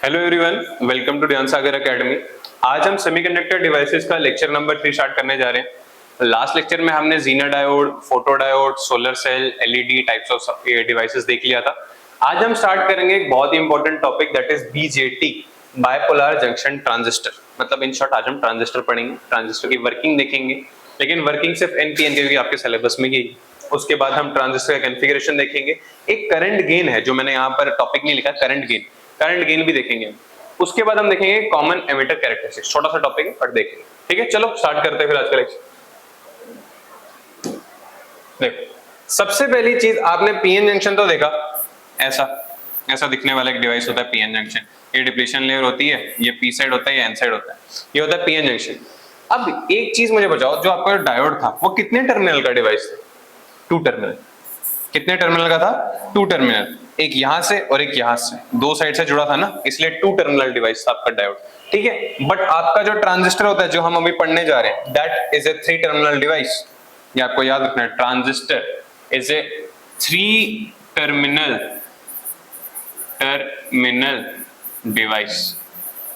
Hello everyone, welcome to ज्ञान सागर academy. आज हम सेमीकंडक्टर डिवाइसेस का लेक्चर नंबर 3 स्टार्ट करने जा रहे हैं। लास्ट लेक्चर में हमने zener diode, photo diode, solar cell, LED types of devices देख लिया था। आज हम स्टार्ट करेंगे एक बहुत ही important topic, that is BJT, bipolar junction transistor. मतलब इन शॉर्ट आज हम ट्रांजिस्टर पढ़ेंगे, ट्रांजिस्टर की वर्किंग देखेंगे, लेकिन वर्किंग सिर्फ एनपीएन क्योंकि आपके सिलेबस में ही। उसके बाद हम ट्रांजिस्टर का कॉन्फ़िगरेशन देखेंगे। एक करंट गेन है जो मैंने यहाँ पर टॉपिक नहीं लिखा, करंट गेन भी देखेंगे। उसके बाद हम देखेंगे कॉमन एमिटर कैरेक्टरिस्टिक्स। छोटा सा टॉपिक है पर देखेंगे। ठीक है, चलो स्टार्ट करते हैं फिर आज का लेक्चर। देखो, सबसे पहली चीज आपने पीएन जंक्शन तो देखा, ऐसा ऐसा दिखने वाला एक डिवाइस होता है पीएन जंक्शन। ये डिप्लीशन लेयर होती है, ये पी साइड होता है, ये एन साइड होता है, ये होता है पीएन जंक्शन। अब एक चीज मुझे बताओ, जो आपका डायोड था वो कितने टर्मिनल का डिवाइस था? 2 टर्मिनल। कितने टर्मिनल का था? 2 टर्मिनल। एक यहां से और एक यहां से, दो साइड से जुड़ा था ना, इसलिए 2 टर्मिनल डिवाइस था आपका डायोड। ठीक है, बट आपका जो ट्रांजिस्टर होता है जो हम अभी पढ़ने जा रहे हैं, that is a 3 terminal device. ये आपको याद रखना है, transistor is a 3 terminal device.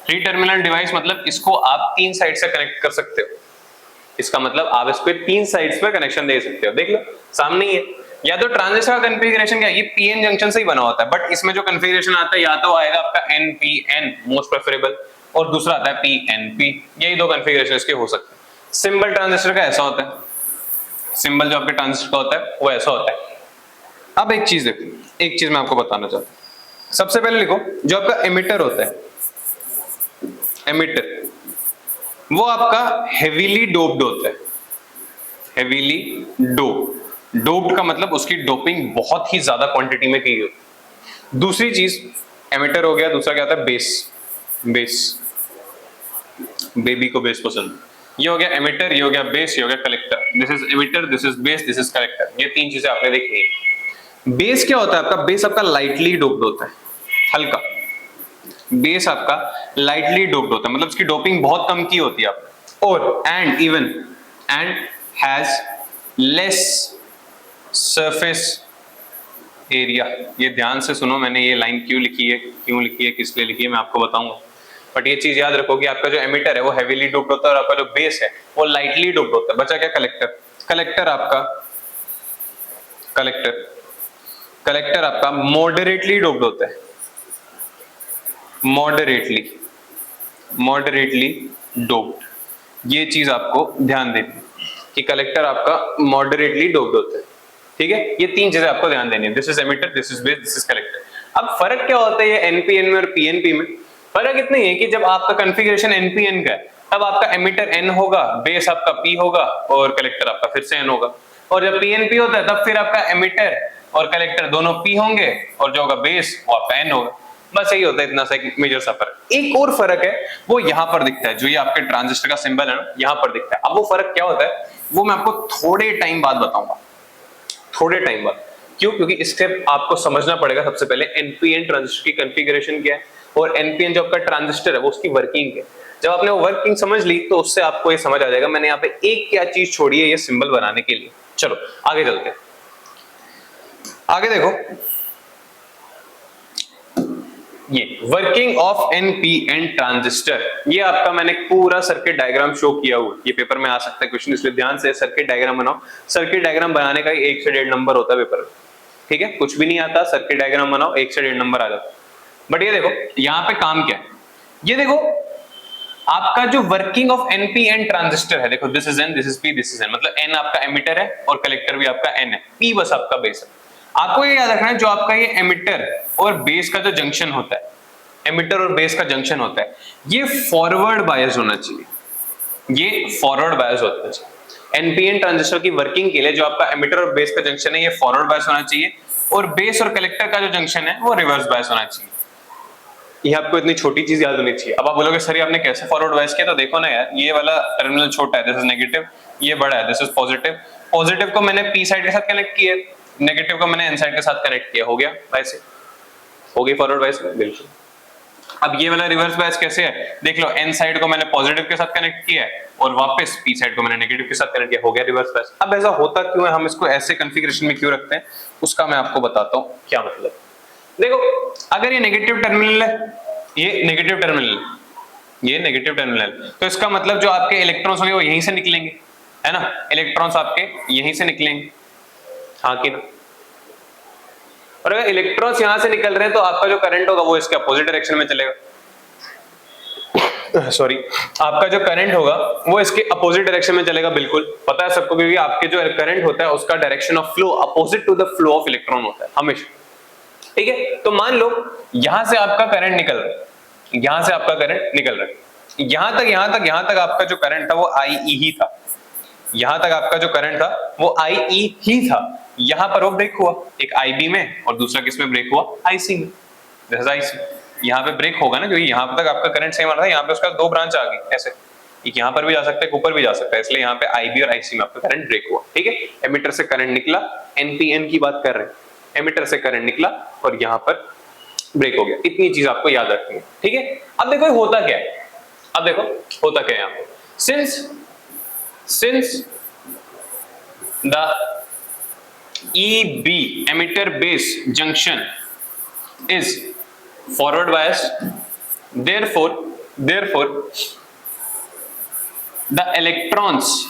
3 terminal device मतलब इसको आप 3 साइड से कनेक्ट कर सकते हो। इसका मतलब आप इसको 3 साइड्स पे कनेक्शन दे सकते हो। देख लो सामने ही है। या तो ट्रांजिस्टर का कॉन्फ़िगरेशन क्या है, ये पीएन जंक्शन से ही बना होता है, बट इसमें जो कॉन्फ़िगरेशन आता है या तो आएगा आपका एनपीएन मोस्ट प्रेफरेबल, और दूसरा आता है पीएनपी। यही दो कॉन्फ़िगरेशन इसके हो सकते हैं। सिंबल ट्रांजिस्टर का ऐसा होता है, सिंबल जो आपके ट्रांजिस्टर का होता है वो ऐसा होता है। अब एक चीज देखो, एक चीज मैं आपको बताना चाहता हूं। सबसे पहले लिखो, जो आपका एमिटर होता है, एमिटर वो आपका हेवीली डोप्ड होता है। हेवीली डोप्ड का मतलब उसकी डोपिंग बहुत ही ज्यादा क्वांटिटी में की होती। दूसरी चीज, एमिटर हो गया, दूसरा क्या होता है? बेस। बेबी को बेस पसंद। ये हो गया एमिटर, ये हो गया बेस, ये हो गया collector. This is emitter, this is base, this is collector. ये 3 चीजें आपने देखी है। बेस क्या होता है आपका? बेस आपका लाइटली डोप्ड होता है, हल्का। बेस आपका लाइटली डोप्ड होता है, मतलब इसकी डोपिंग बहुत कम की होती है आपने। और and has less surface area. ये ध्यान से सुनो, मैंने ये लाइन क्यों लिखी है, किस लिए लिखी है, मैं आपको बताऊंगा। बट ये चीज याद रखो कि आपका जो एमिटर है वो हेवीली डोप्ड होता है और आपका जो बेस है वो लाइटली डोप्ड होता है। बचा क्या? कलेक्टर आपका मॉडरेटली डोप्ड होता है। Moderately doped. ये चीज आपको ध्यान देनी है कि कलेक्टर आपका मॉडरेटली डोप्ड होता है। ठीक है, ये 3 चीजें आपको ध्यान देनी है। This is emitter, this is base, this is collector. अब फर्क क्या होता है ये एनपीएन में और पीएनपी में? फर्क इतना ही है कि जब आपका कॉन्फ़िगरेशन एनपीएन का है तब आपका एमिटर एन होगा, बेस आपका पी होगा और कलेक्टर आपका फिर से एन होगा। और जब पीएनपी होता है तब फिर आपका एमिटर और कलेक्टर दोनों पी होंगे और जो होगा बेस वो आपका एन होगा। बस यही होता है, इतना सा एक मेजर सा फर्क। एक और फर्क है वो यहाँ पर दिखता है, जो ये आपके ट्रांजिस्टर का सिंबल है ना, यहाँ पर दिखता है। अब वो फर्क क्या होता है वो मैं आपको थोड़े टाइम बाद बताऊंगा, थोड़े टाइम बाद। क्यों? क्योंकि इससे आपको समझना पड़ेगा सबसे पहले एनपीएन ट्रांजिस्टर की कॉन्फ़िगरेशन क्या है और एनपीएन जो आपका ट्रांजिस्टर है वो उसकी वर्किंग है। जब आपने वो वर्किंग समझ ली तो उससे आपको ये समझ आ जाएगा मैंने यहाँ पे एक क्या चीज छोड़ी है ये सिंबल बनाने के लिए। चलो आगे चलते हैं। आगे देखो, ये वर्किंग ऑफ एनपीएन ट्रांजिस्टर, ये आपका मैंने पूरा सर्किट डायग्राम शो किया हुआ है। ये पेपर में आ सकता है क्वेश्चन, इसलिए ध्यान से सर्किट डायग्राम बनाओ। सर्किट डायग्राम बनाने का 1 से 1.5 नंबर होता है पेपर में। ठीक है, कुछ भी नहीं आता, सर्किट डायग्राम बनाओ, 1 से 1.5 नंबर आ जाता है। बट ये देखो यहाँ पे काम क्या है, ये देखो आपका जो वर्किंग ऑफ एनपीएन ट्रांजिस्टर है, देखो this is an, this is P, this is an, मतलब एन आपका एमिटर है और कलेक्टर भी आपका एन है, पी बस आपका बेस है। आपको ये याद रखना है, जो आपका ये एमिटर और बेस का जो जंक्शन होता है, एमिटर और बेस का जंक्शन होता है, ये फॉरवर्ड बायस होना चाहिए। ये फॉरवर्ड बायस होना चाहिए। एनपीएन ट्रांजिस्टर की वर्किंग के लिए जो आपका एमिटर और बेस का जंक्शन है ये फॉरवर्ड बायस होना चाहिए, और बेस और कलेक्टर का जो जंक्शन है वो रिवर्स बायस होना चाहिए। ये आपको इतनी छोटी चीज याद होनी चाहिए। अब आप बोलोगे सर आपने कैसे फॉरवर्ड बायस किया? तो देखो ना यार, ये वाला टर्मिनल छोटा है, दिस इज नेगेटिव, ये बड़ा है, दिस इज पॉजिटिव। पॉजिटिव को मैंने पी साइड के साथ कनेक्ट किया, नेगेटिव को मैंने एन साइड के साथ कनेक्ट किया, हो गया वैसे, हो गई फॉरवर्ड बायस। बिल्कुल। अब ये वाला रिवर्स बायस कैसे है? देख लो, एन साइड को मैंने पॉजिटिव के साथ कनेक्ट किया है और वापस पी साइड को मैंने नेगेटिव के साथ कनेक्ट किया, हो गया रिवर्स बायस। अब ऐसा होता क्यों है, हम इसको ऐसे कॉन्फ़िगरेशन में क्यों रखते हैं, उसका मैं आपको बताता हूं क्या मतलब। देखो, अगर ये नेगेटिव टर्मिनल है ये नेगेटिव टर्मिनल, ये नेगेटिव टर्मिनल। तो इसका मतलब जो आपके इलेक्ट्रॉन्स होंगे वो यहीं से निकलेंगे, है ना, इलेक्ट्रॉन्स आपके यहीं से निकलेंगे, हाँ कि ना। और अगर इलेक्ट्रॉन्स यहां से निकल रहे हैं तो आपका जो करंट होगा वो इसके अपोजिट डायरेक्शन में चलेगा, सॉरी, आपका जो करंट होगा वो इसके अपोजिट डायरेक्शन में चलेगा, बिल्कुल पता है सबको, क्योंकि आपके जो करंट होता है उसका direction of flow opposite to the flow of electron होता है हमेशा, ठीक है। तो मान लो यहां से आपका करंट निकल रहा है, यहां से आपका करंट निकल रहा है, यहां तक आपका जो करंट था वो आई ही था, यहां तक आपका जो करंट था वो आई ही था। यहां पर वो ब्रेक हुआ, एक आईबी में और दूसरा किस में ब्रेक हुआ, आईसी में, दिस इज आईसी। यहाँ पे ब्रेक होगा ना, क्योंकि यहाँ तक आपका करंट सेम आ रहा था, यहाँ पे उसका दो ब्रांच आ गई ऐसे, एक यहाँ पर भी जा सकता है, ऊपर भी जा सकता है, इसलिए यहाँ पे आईबी और आईसी में आपका करंट ब्रेक हुआ, ठीक है। एमिटर से करंट निकला, एनपीएन की बात कर रहे हैं, एमिटर से करंट निकला और यहाँ पर ब्रेक हो गया, इतनी चीज आपको याद रखनी है, ठीक है। अब देखो होता क्या है, अब देखो होता क्या है यहाँ पे, since the EB emitter base junction is forward biased, therefore the electrons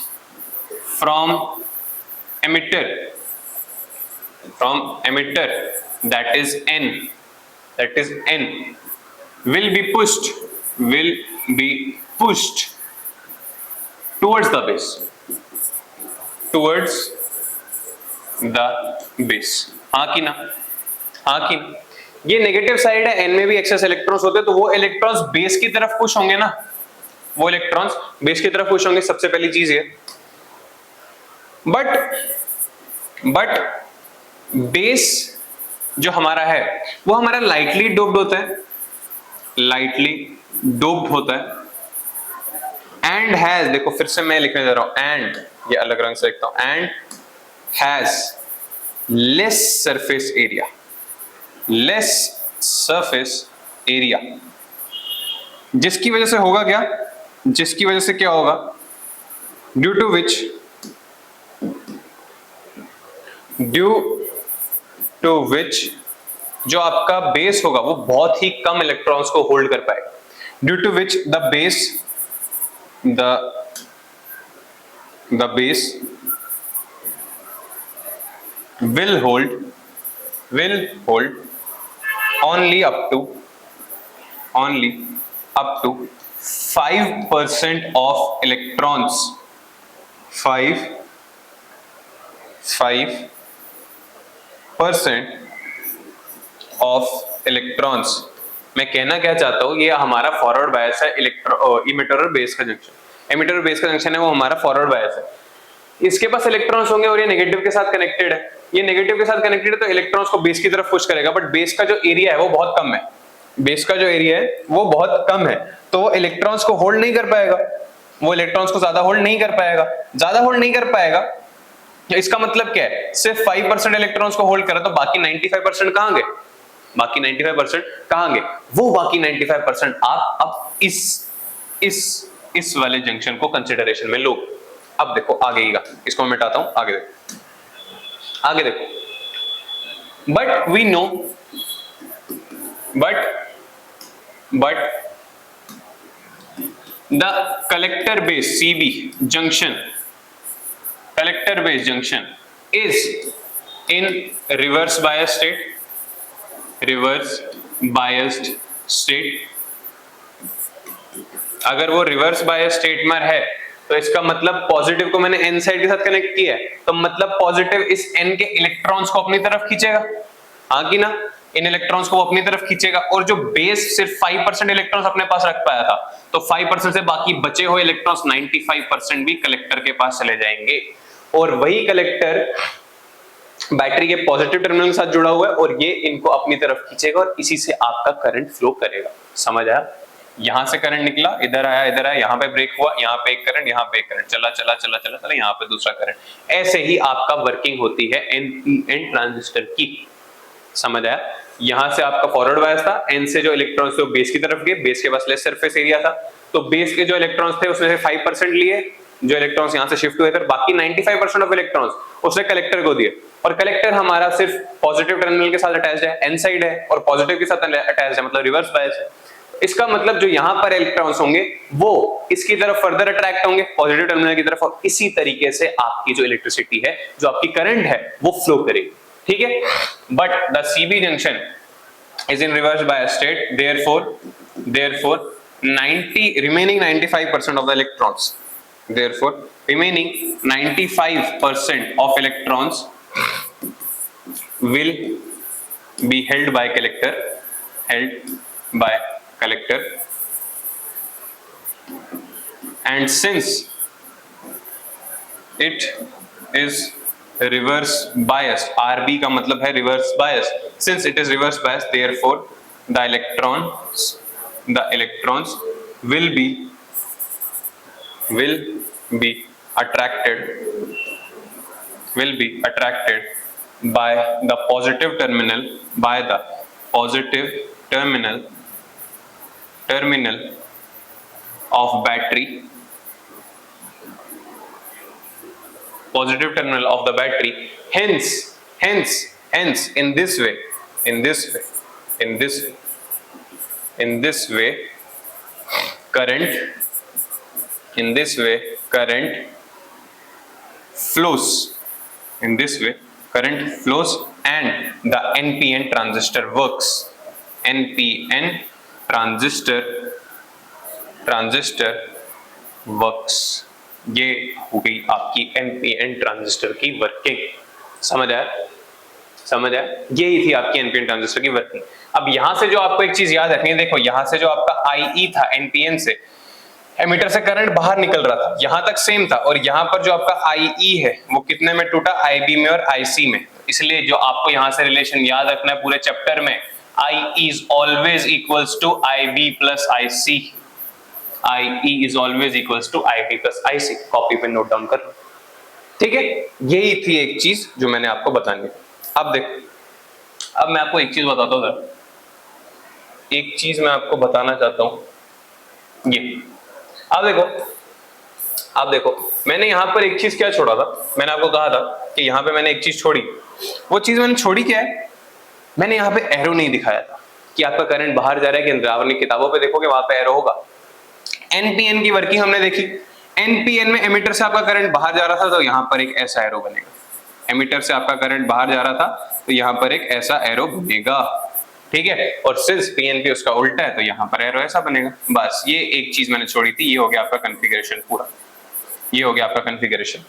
from emitter that is n will be pushed towards the base, हाँ कि ना, हाँ कि ना। ये नेगेटिव साइड है, एन में भी एक्सेस इलेक्ट्रॉन्स होते हैं, तो वो इलेक्ट्रॉन्स बेस की तरफ पुश होंगे ना, वो इलेक्ट्रॉन्स बेस की तरफ पुश होंगे, सबसे पहली चीज ये। बट बेस जो हमारा है वो हमारा लाइटली डोप्ड होता है, एंड हैज, देखो फिर से मैं लिखने जा रहा हूं, एंड ये अलग रंग से लिखता हूं, and has less surface area, जिसकी वजह से होगा क्या, जिसकी वजह से क्या होगा, ड्यू टू विच जो आपका बेस होगा वो बहुत ही कम इलेक्ट्रॉन्स को होल्ड कर पाएगा, due to which the base will hold only up to 5% of electrons, 5% of electrons। मैं कहना क्या चाहता हूं, ये हमारा फॉरवर्ड बायस है, इमिटर और बेस का जंक्शन, एमिटर और बेस का जंक्शन है वो हमारा फॉरवर्ड बायस है। इसके पास इलेक्ट्रॉन्स होंगे और ये नेगेटिव के साथ कनेक्टेड है, ये नेगेटिव के साथ कनेक्टेड है, तो इलेक्ट्रॉन्स को बेस की तरफ पुश करेगा, बट बेस का जो एरिया है वो बहुत कम है, बेस का जो एरिया है वो बहुत कम है, तो वो इलेक्ट्रॉन्स को होल्ड नहीं कर पाएगा, वो इलेक्ट्रॉन्स को ज्यादा होल्ड नहीं कर पाएगा, इसका मतलब क्या है, सिर्फ 5% इलेक्ट्रॉन्स को होल्ड करा तो बाकी 95% कहां गए, बाकी 95% कहां गए, वो बाकी 95% आप अब इस वाले जंक्शन को कंसिडरेशन में लो। अब देखो आगे का, इसको मैं मिटाता हूं, आगे देखो, but we know, but the collector base CB junction, collector base junction is in reverse biased state। अगर वो रिवर्स बायस स्टेट में है तो इसका मतलब पॉजिटिव को मैंने एन साइड के साथ कनेक्ट किया है, तो मतलब पॉजिटिव इस एन के इलेक्ट्रॉन्स को अपनी तरफ खींचेगा, हाँ कि ना, इन इलेक्ट्रॉन्स को अपनी तरफ खींचेगा, और जो बेस सिर्फ 5% इलेक्ट्रॉन्स अपने पास रख पाया था, तो 5% से बाकी बचे हुए इलेक्ट्रॉन्स 95% भी कलेक्टर के पास चले जाएंगे, और वही कलेक्टर बैटरी के पॉजिटिव टर्मिनल के साथ जुड़ा हुआ है और ये इनको अपनी तरफ खींचेगा और इसी से आपका करंट फ्लो करेगा। समझ आया? यहां से करंट निकला, इधर आया, यहाँ पे ब्रेक हुआ, यहाँ पे एक करंट, यहाँ पे एक करंट, चला, यहाँ पे दूसरा करंट। ऐसे ही आपका वर्किंग होती है एनपीएन ट्रांजिस्टर की। समझ आया? यहां से आपका फॉरवर्ड बायस था, एन से जो इलेक्ट्रॉन्स थे वो बेस की तरफ गए, बेस के पास लेस सरफेस एरिया था, तो बेस के जो इलेक्ट्रॉन्स थे उसमें से 5% लिए, जो इलेक्ट्रॉन्स यहां से शिफ्ट हुए थे, बाकी 95% ऑफ इलेक्ट्रॉन्स उसने कलेक्टर को दिए, और कलेक्टर हमारा सिर्फ पॉजिटिव टर्मिनल के साथ अटैच्ड है, एन साइड है, और पॉजिटिव के साथ अटैच्ड है, मतलब रिवर्स बायस है। इसका मतलब जो यहां पर इलेक्ट्रॉन्स होंगे वो इसकी तरफ फर्दर अट्रैक्ट होंगे पॉजिटिव टर्मिनल की तरफ, और इसी तरीके से आपकी जो इलेक्ट्रिसिटी है, जो आपकी करंट है, वो फ्लो करेगी, ठीक है। But the CB junction is in reverse bias state, therefore 95% of the electrons, therefore remaining 95% of electrons will be held by collector, and since it is reverse biased, RB का मतलब है reverse bias, since it is reverse biased, therefore the electrons will be attracted by the positive terminal of battery, positive terminal of the battery. Hence in this way current flows, and the NPN transistor works. NPN transistor works. ये हो गई आपकी NPN transistor की working. समझ आया? यही थी आपकी NPN ट्रांजिस्टर की वर्किंग। अब यहां से जो आपको एक चीज याद रखनी है, देखो यहां से जो आपका IE था NPN से, एमीटर से करंट बाहर निकल रहा था, यहां तक सेम था, और यहां पर जो आपका IE है वो कितने में टूटा? IB में और IC में। इसलिए जो आपको यहां से रिलेशन याद रखना है पूरे चैप्टर में, IE is always equals to IB plus IC। IE is always equals to IB plus IC। Copy पे नोट डाउन कर लो, ठीक है। यही थी एक चीज जो मैंने आपको बतानी है। अब देखो, अब मैं आपको एक चीज बताता हूँ, एक चीज मैं आपको बताना चाहता हूं, ये अब देखो मैंने यहां पर एक चीज क्या छोड़ा था, मैंने आपको कहा था कि यहां पे मैंने एक चीज छोड़ी। वो चीज मैंने छोड़ी क्या है? मैंने यहां पे एरो नहीं दिखाया था कि आपका करंट बाहर जा रहा है कि अंदर। आपने किताबों पे देखोगे वहां पे एरो होगा। एनपीएन की वर्किंग हमने देखी। एनपीएन में एमीटर से आपका करंट बाहर जा रहा था तो यहां पर एक ऐसा एरो बनेगा। एमीटर से आपका करंट बाहर जा रहा था तो यहां पर एक ऐसा एरो बनेगा, ठीक है। और सिंस पीएनपी उसका उल्टा है तो यहां पर एरो ऐसा बनेगा। बस ये एक चीज मैंने छोड़ी थी। ये हो गया आपका कॉन्फ़िगरेशन पूरा, ये हो गया आपका कॉन्फ़िगरेशन,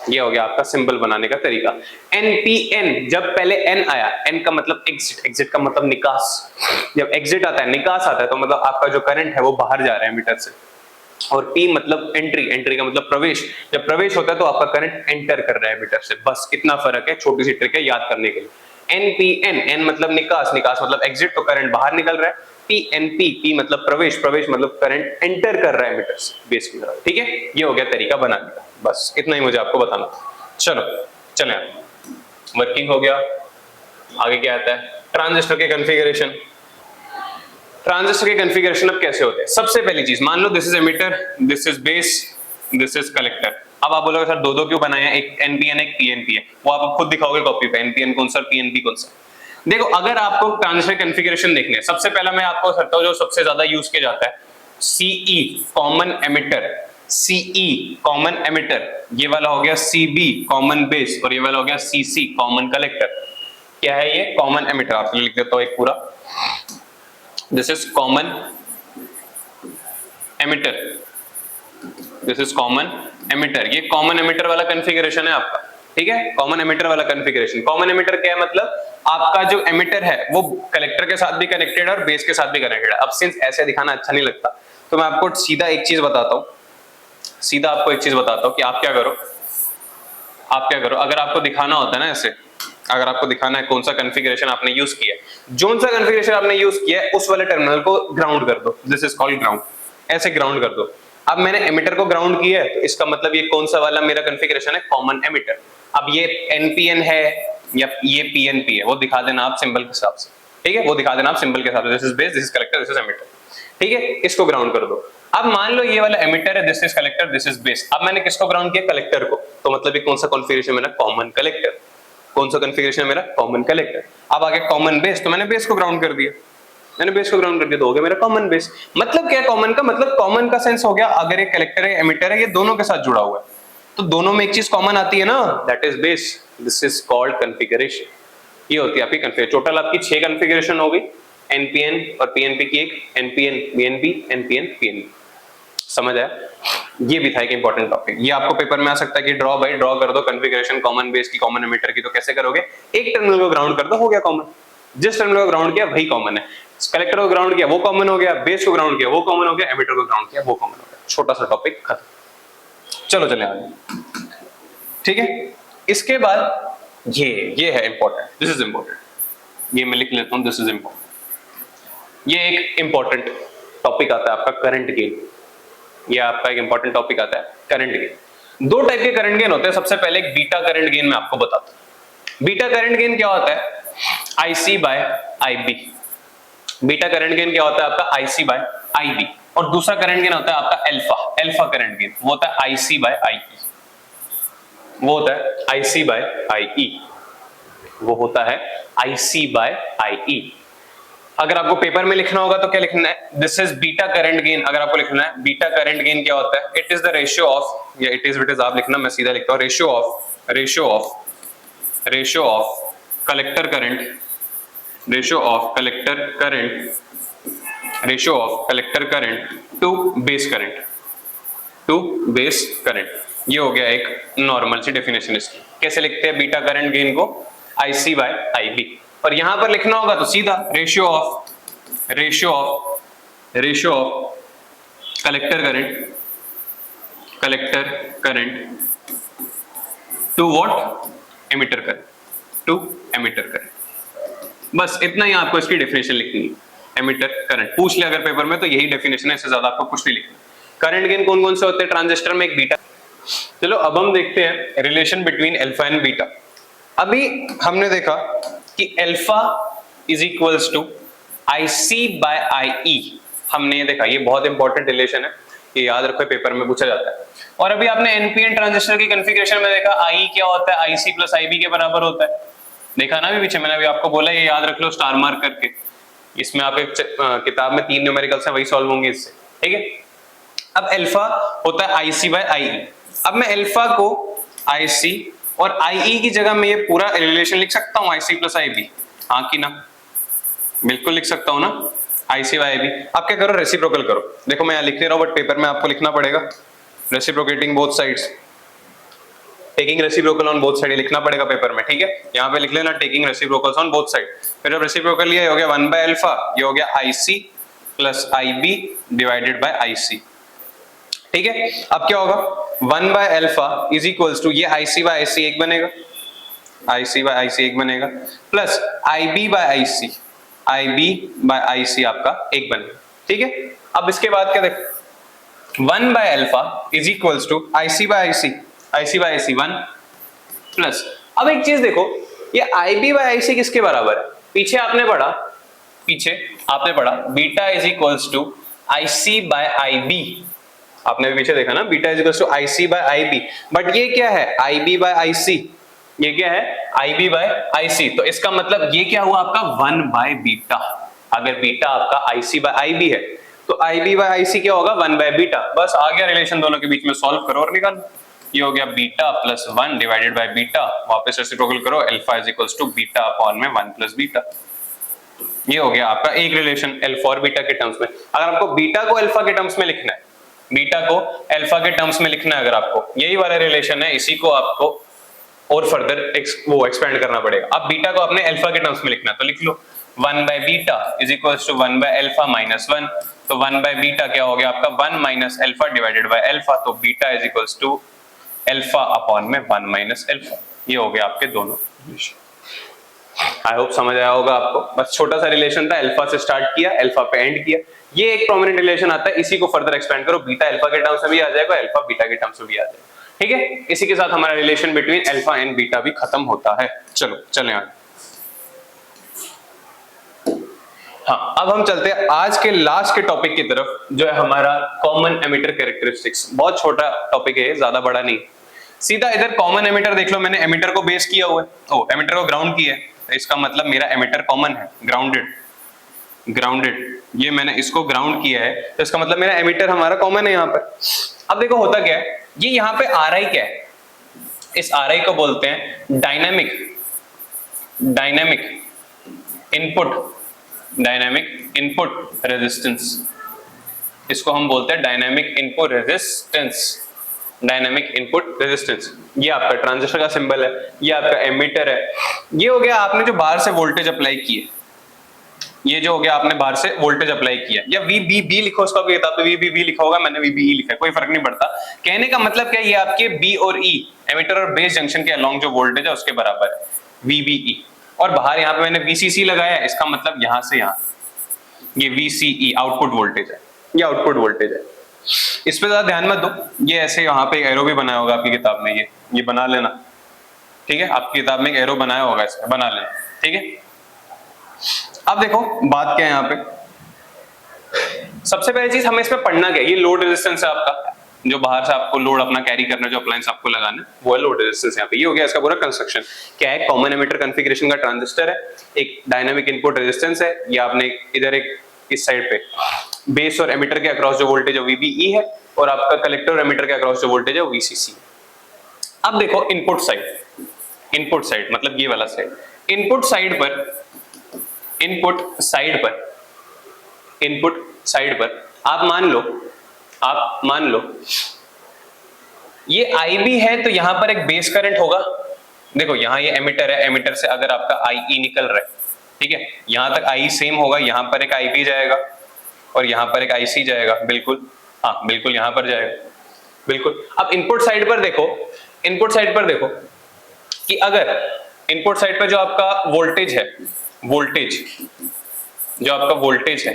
ये हो गया आपका सिंबल बनाने का तरीका। एनपीएन, जब पहले एन आया, एन का मतलब एग्जिट, एग्जिट का मतलब निकास। जब एग्जिट आता है, निकास आता है, तो मतलब आपका जो करंट है वो बाहर जा रहा है मीटर से। और पी मतलब एंट्री, एंट्री का मतलब प्रवेश। जब प्रवेश होता है तो आपका करंट एंटर कर रहा है मीटर से। बस इतना फर्क है, छोटी सी ट्रिक है याद करने के लिए। एनपीएन, एन मतलब निकास, निकास मतलब एग्जिट, तो करंट बाहर निकल रहा है। पीएनपी, पी मतलब प्रवेश, प्रवेश मतलब करंट एंटर कर रहा है मीटर से बेस की तरफ, ठीक है। ये हो गया तरीका बनाने का, बस इतना ही मुझे आपको बताना था। चलो चलें, वर्किंग हो गया। आगे क्या आता है? ट्रांजिस्टर के कॉन्फ़िगरेशन। ट्रांजिस्टर के कॉन्फ़िगरेशन अब कैसे होते हैं? सबसे पहली चीज, मान लो this is emitter, this is base, this is collector. अब आप बोलोगे सर दो दो क्यों बनाया, एक एनपीएन एक पीएनपी है। वो आप खुद दिखाओगे कॉपी पे, एनपीएन कौन सा पीएनपी कौन सा। देखो अगर आपको ट्रांजिस्टर कॉन्फ़िगरेशन देखने हैं, सबसे पहला मैं आपको बताता हूं जो सबसे ज्यादा यूज किया जाता है, CE common emitter. CE common emitter, ये वाला हो गया सीबी कॉमन बेस, और ये वाला हो गया सीसी कॉमन कलेक्टर। क्या है ये? Common emitter. आपको लिख देता हूं एक पूरा, this is common emitter, this is common emitter. ये कॉमन एमिटर वाला कॉन्फ़िगरेशन है आपका, ठीक है। कॉमन एमिटर वाला कॉन्फ़िगरेशन। कॉमन एमिटर क्या है? मतलब आपका जो एमिटर है वो कलेक्टर के साथ भी कनेक्टेड है और बेस के साथ भी कनेक्टेड है। अब सिंस ऐसे दिखाना अच्छा नहीं लगता तो मैं आपको सीधा एक चीज बताता हूं, सीधा आपको एक चीज बताता हूं कि आप क्या करो, अगर आपको दिखाना होता है ना ऐसे, अगर आपको दिखाना है कौन सा कॉन्फ़िगरेशन आपने यूज किया है, जो सा कॉन्फ़िगरेशन आपने यूज किया है उस वाले टर्मिनल को ग्राउंड कर दो, दिस इज कॉल्ड ग्राउंड। ऐसे ग्राउंड कर दो। अब मैंने एमिटर को ग्राउंड किया है तो इसका मतलब ये कौन सा वाला मेरा कॉन्फ़िगरेशन है? Common emitter. अब ये एनपीएन है या ये पीएनपी है, वो दिखा देना आप सिंबल के हिसाब से, ठीक है। वो दिखा देना आप सिंबल के हिसाब से, this is base, this is collector, this is emitter, ठीक है। इसको ग्राउंड कर दो। अब मान लो ये वाला एमिटर है, this is collector, this is base. अब मैंने किसको ग्राउंड किया? कलेक्टर को। तो मतलब ये कौन सा कॉन्फ़िगरेशन मेरा? Common collector. कौन सा कॉन्फ़िगरेशन मेरा? Common collector. अब आगे कॉमन बेस, तो मैंने बेस को ग्राउंड कर दिया। मैंने बेस को ग्राउंड कर दिया तो हो गया मेरा कॉमन बेस। मतलब क्या है कॉमन का मतलब, कॉमन का सेंस हो गया अगर ये कलेक्टर है एमिटर है ये दोनों के साथ जुड़ा हुआ है तो दोनों में एक चीज कॉमन आती है ना, that is base. This is called configuration. ये होती है आपकी कॉन्फ़िगरेशन। टोटल आपकी 6 कॉन्फ़िगरेशन हो गई, एनपीएन और पीएनपी की एक, एनपीएन बीएनपी, एनपीएन पीएनपी। समझ आया? ये भी था एक इंपॉर्टेंट टॉपिक। ये आपको पेपर में आ सकता है कि ड्रॉ बाय ड्रॉ कर दो कॉन्फ़िगरेशन कॉमन बेस की कॉमन एमिटर की, तो कैसे करोगे? एक टर्मिनल को ग्राउंड कर दो, हो गया कॉमन। जिस टर्मिनल को ग्राउंड किया वही कॉमन है। कलेक्टर को ग्राउंड किया वो कॉमन हो गया, बेस को ग्राउंड किया वो कॉमन हो गया, एमिटर को ग्राउंड किया वो कॉमन हो गया। छोटा सा टॉपिक खत्म। चलो चले आगे। ठीक है, इसके बाद ये है इंपॉर्टेंट, दिस इज इंपॉर्टेंट, ये मैं लिख लेता हूं, दिस इज इंपॉर्टेंट। ये एक इंपॉर्टेंट टॉपिक आता है आपका करंट गेन। ये आपका एक इंपॉर्टेंट टॉपिक आता है करंट गेन। दो टाइप के करंट गेन होते हैं। सबसे पहले एक बीटा करंट गेन मैं आपको बताता हूं। बीटा करंट गेन क्या होता है? IC by IB। Beta current gain क्या होता है आपका? IC by IB। और दूसरा करंट गेन होता है आपका अल्फा करंट गेन, वो होता है IC बाय IE। वो होता है IC बाय IE। वो होता है IC बाय IE। अगर आपको पेपर में लिखना होगा तो क्या लिखना है? This is beta current gain. अगर आपको लिखना है बीटा करंट गेन क्या होता है? It is the ratio of, या इट इज आप लिखना, मैं सीधा लिखता हूं, ratio of collector current, ratio of collector current to base current. ये हो गया एक नॉर्मल सी डेफिनेशन इसकी। कैसे लिखते हैं बीटा करंट गेन को? IC by IB। और यहां पर लिखना होगा तो सीधा ratio of collector current to what? Emitter current. बस इतना ही आपको इसकी डेफिनेशन लिखनी है। एमिटर करंट पूछ ले अगर पेपर में तो यही डेफिनेशन है, इससे ज्यादा आपको कुछ नहीं लिखना। करंट गेन कौन कौन से होते हैं ट्रांजिस्टर में? एक बीटा। चलो अब हम देखते हैं relation between alpha and beta. अभी हमने देखा कि alpha is equals to IC by IE। हमने ये देखा, ये बहुत इंपॉर्टेंट रिलेशन है, ये याद रखो, पेपर में पूछा जाता है। और अभी आपने एनपीएन ट्रांजिस्टर की कॉन्फ़िगरेशन में देखा IE क्या होता है? IC प्लस IB के बराबर होता है। देखा ना अभी पीछे, मैंने अभी आपको बोला ये याद रख लो स्टार मार्क करके। इसमें आप एक किताब में 3 न्यूमेरिकल्स हैं, वही सॉल्व होंगे इससे। ठीक है, अब अल्फा होता है IC बाय IE। अब मैं अल्फा को IC और IE की जगह में ये पूरा रिलेशन लिख सकता हूं IC प्लस IB, हाँ कि ना? बिल्कुल लिख सकता हूं ना, IC बाय IB। आप क्या करो, रेसिप्रोकल करो। देखो मैं यहाँ लिख नहीं रहा हूं बट पेपर में आपको लिखना पड़ेगा, reciprocating both sides, taking reciprocal on both side लिखना पड़ेगा पेपर में। ठीक है, यहाँ पे लिख लेना taking reciprocals on both side. फिर जब रेसिप्रोकल ये हो गया 1 बाय अल्फा, ये हो गया IC plus IB divided by IC। ठीक है, अब क्या होगा? 1 by alpha is equals to ये IC बाय IC एक बनेगा, IC बाय IC एक बनेगा, प्लस IB बाय IC आपका एक बनेगा। ठीक है, अब इसके बाद क्या देखो, 1 by alpha is equals to IC by IC 1 plus, अब एक चीज देखो, ये IB बाय IC किसके बराबर है? पीछे आपने पढ़ा beta is equals to IC by IB। आपने भी पीछे देखा ना, beta is equals to IC by IB। But ये क्या है? IB by IC। ये क्या है? IB by IC। तो इसका मतलब ये क्या हुआ आपका? 1 बाय बीटा। अगर बीटा आपका IC बाय IB है तो IB बाय IC क्या होगा? 1 बाय बीटा। बस आ गया रिलेशन, दोनों के बीच में सॉल्व करो और निकालो। ये हो गया beta plus 1 divided by beta. वापस रेसिप्रोकल करो, alpha is equals to beta upon में 1 प्लस बीटा। ये हो गया आपका एक रिलेशन अल्फा और बीटा के टर्म्स में। अगर आपको बीटा को अल्फा के टर्म्स में लिखना है, बीटा को अल्फा के टर्म्स में लिखना है अगर आपको, यही वाला रिलेशन है, इसी को आपको और फर्दर एक्सपेंड करना पड़ेगा। अब बीटा को अपने अल्फा के टर्म्स में लिखना है तो लिख लो 1 by beta is equals to 1 by alpha minus 1। तो 1 बाय बीटा क्या हो गया आपका? 1 माइनस अल्फा डिवाइडेड बाय अल्फा। तो beta is equals to alpha upon में 1 माइनस अल्फा। ये हो गया आपके दोनों रिलेशन। आई होप समझ आया होगा आपको। बस छोटा सा रिलेशन था, अल्फा से स्टार्ट किया, अल्फा पे एंड किया। ये एक प्रोमिनेंट रिलेशन आता है, इसी को फर्दर एक्सपेंड करो, बीटा अल्फा के टर्म्स में भी आ जाएगा, अल्फा बीटा के टर्म्स में भी आ जाएगा। ठीक है, इसी के साथ हमारा relation between alpha and beta भी खत्म होता है। चलो चलें आगे। हाँ, अब हम चलते हैं आज के लास्ट के टॉपिक की तरफ, जो है हमारा कॉमन एमिटर कैरेक्टरिस्टिक्स। बहुत छोटा टॉपिक है, ज्यादा बड़ा नहीं। सीधा इधर कॉमन एमिटर देख लो, मैंने एमिटर को बेस किया हुआ है, एमिटर को ग्राउंड किया है, तो इसका मतलब मेरा एमिटर कॉमन है, ग्राउंडेड। ग्राउंडेड, ये मैंने इसको ग्राउंड किया है, तो इसका मतलब मेरा एमिटर हमारा कॉमन है यहाँ पर। अब देखो होता क्या है, ये यहाँ पे आर आई क्या है, इस आर आई को बोलते हैं डायनेमिक इनपुट रेजिस्टेंस, इसको हम बोलते हैं डायनेमिक इनपुट रेजिस्टेंस। ये आपका ट्रांजिस्टर का सिंबल है, ये आपका एमीटर है। ये हो गया आपने जो बाहर से वोल्टेज अप्लाई किए, ये जो हो गया आपने बाहर से वोल्टेज अप्लाई किया, या VBB लिखो, उसका कोई किताब पे VBB लिखा होगा, मैंने VBE लिखा है, कोई फर्क नहीं पड़ता। कहने का मतलब क्या है, ये आपके B और E एमीटर और बेस जंक्शन के अलोंग जो वोल्टेज है उसके बराबर है, VBE। और बाहर यहाँ पे मैंने VCC लगाया है, इसका मतलब यहां से यहां ये VCE आउटपुट वोल्टेज है, ये आउटपुट वोल्टेज है। इस पे ज्यादा ध्यान मत दो, ये ऐसे यहाँ पे एरो भी बनाया होगा आपकी किताब में, ये बना लेना, ठीक है, आपकी किताब में एक एरो बनाया होगा, इसका बना लेना, ठीक है। अब देखो बात क्या है यहाँ पे, सबसे पहली चीज हमें इसमें पढ़ना क्या है, ये लोड रेजिस्टेंस है आपका, जो बाहर से आपको लोड अपना कैरी करना है, जो अप्लायंस आपको लगाना है, वो है लोड रेजिस्टेंस। यहाँ पे ये हो गया इसका पूरा कंस्ट्रक्शन। क्या है, कॉमन एमिटर कॉन्फ़िगरेशन का ट्रांजिस्टर है, एक डायनामिक इनपुट रेजिस्टेंस है, ये आपने इधर एक इस साइड पे बेस और एमिटर के अक्रॉस जो वोल्टेज है VBE है, और आपका कलेक्टर और एमिटर के अक्रॉस जो वोल्टेज है VCC। अब देखो इनपुट साइड मतलब ये वाला साइड, इनपुट साइड पर आप मान लो ये IB है, तो यहां पर एक बेस करंट होगा। देखो यहां ये एमिटर है, एमिटर से अगर आपका IE निकल रहा है, ठीक है, यहां तक IE सेम होगा, यहां पर एक IB जाएगा और यहां पर एक IC जाएगा, बिल्कुल, हाँ बिल्कुल यहां पर जाएगा, बिल्कुल। अब इनपुट साइड पर देखो कि अगर इनपुट साइड पर जो आपका वोल्टेज है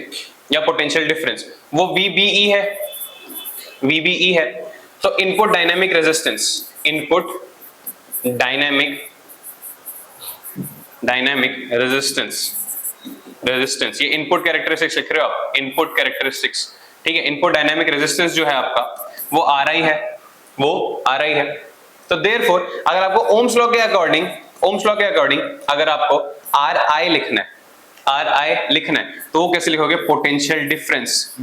या पोटेंशियल डिफरेंस वो VBE है, तो इनपुट डायनेमिक रेजिस्टेंस, ये इनपुट कैरेक्टरिस्टिक्स लिख रहे हो आप, इनपुट कैरेक्टरिस्टिक्स, ठीक है। इनपुट डायनेमिक रेजिस्टेंस जो है आपका वो RI है, तो देयरफॉर अगर आपको ओम्स लॉ के अकॉर्डिंग अगर आपको RI लिखना है तो वो कैसे लिखोगे, potential difference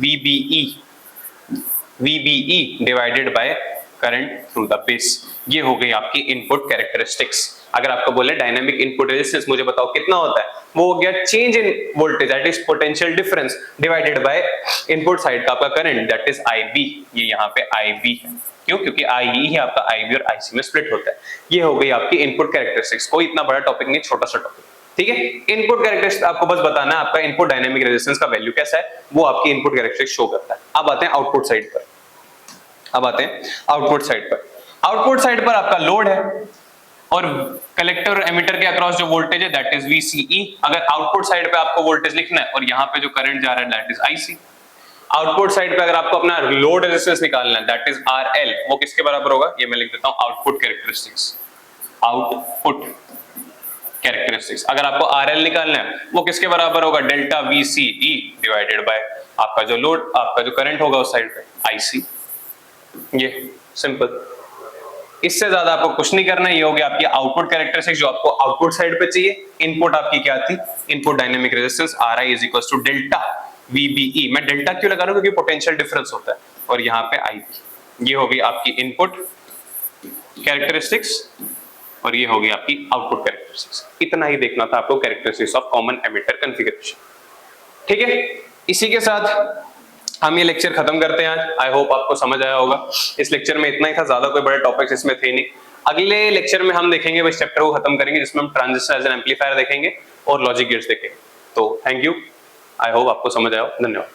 VBE divided by current through the base. ये हो गई आपकी इनपुट कैरेक्टरिस्टिक्स। अगर आपको बोले डायनामिक इनपुट रेजिस्टेंस मुझे बताओ कितना होता है, वो हो गया change in voltage that is potential difference divided by input side का आपका करंट दैट इज IB। ये यहाँ पे IB है, क्यों, क्योंकि IE ही आपका IB और IC में स्प्लिट होता है। ये हो गई आपकी इनपुट कैरेक्टरिस्टिक्स। कोई इतना बड़ा टॉपिक नहीं, छोटा सा टॉपिक, ठीक है। इनपुट कैरेक्टरिस्टिक्स आपको बस बताना है आपका इनपुट डायनामिक रेजिस्टेंस का वैल्यू कैसा है, वो आपकी इनपुट कैरेक्टरिस्टिक्स शो करता है। अब आते हैं आउटपुट साइड पर, आउटपुट साइड पर आपका लोड है और कलेक्टर और एमिटर के अक्रॉस जो वोल्टेज है दैट इज VCE। अगर आउटपुट साइड पे आपको वोल्टेज लिखना है और यहाँ पे जो करंट जा रहा है that is IC। Output side पे अगर आपको अपना लोड रेजिस्टेंस निकालना है दैट इज RL, वो किसके बराबर होगा, ये मैं लिख देता हूं आउटपुट कैरेक्टरिस्टिक्स। अगर आपको RL निकालना है वो किसके बराबर होगा, डेल्टा VCE डिवाइडेड बाय आपका जो लोड, आपका जो करंट होगा उस साइड पे IC। ये सिंपल, इससे ज्यादा आपको कुछ नहीं करना है। ये हो गया आपकी आउटपुट कैरेक्टरिस्टिक्स जो आपको आउटपुट साइड पे चाहिए। इनपुट आपकी क्या थी, input dynamic resistance RI is equal to delta VBE। मैं डेल्टा क्यों लगा रहा हूं, क्योंकि पोटेंशियल डिफरेंस होता है, और यहाँ पे IB। ये हो गई आपकी इनपुट कैरेक्टरिस्टिक्स और ये हो गई आपकी आउटपुट कैरेक्टरिस्टिक्स। इतना ही देखना था आपको characteristics of common emitter configuration, ठीक है। इसी के साथ हम ये लेक्चर खत्म करते हैं आज। आई होप आपको समझ आया होगा। इस लेक्चर में इतना ही था, ज्यादा कोई बड़े टॉपिक्स इसमें थे नहीं। अगले लेक्चर में हम देखेंगे, इस चैप्टर को खत्म करेंगे जिसमें हम ट्रांजिस्टर एज एन एम्पलीफायर देखेंगे और लॉजिक गेट्स देखेंगे। तो थैंक यू, आई होप आपको समझ आया हो। धन्यवाद।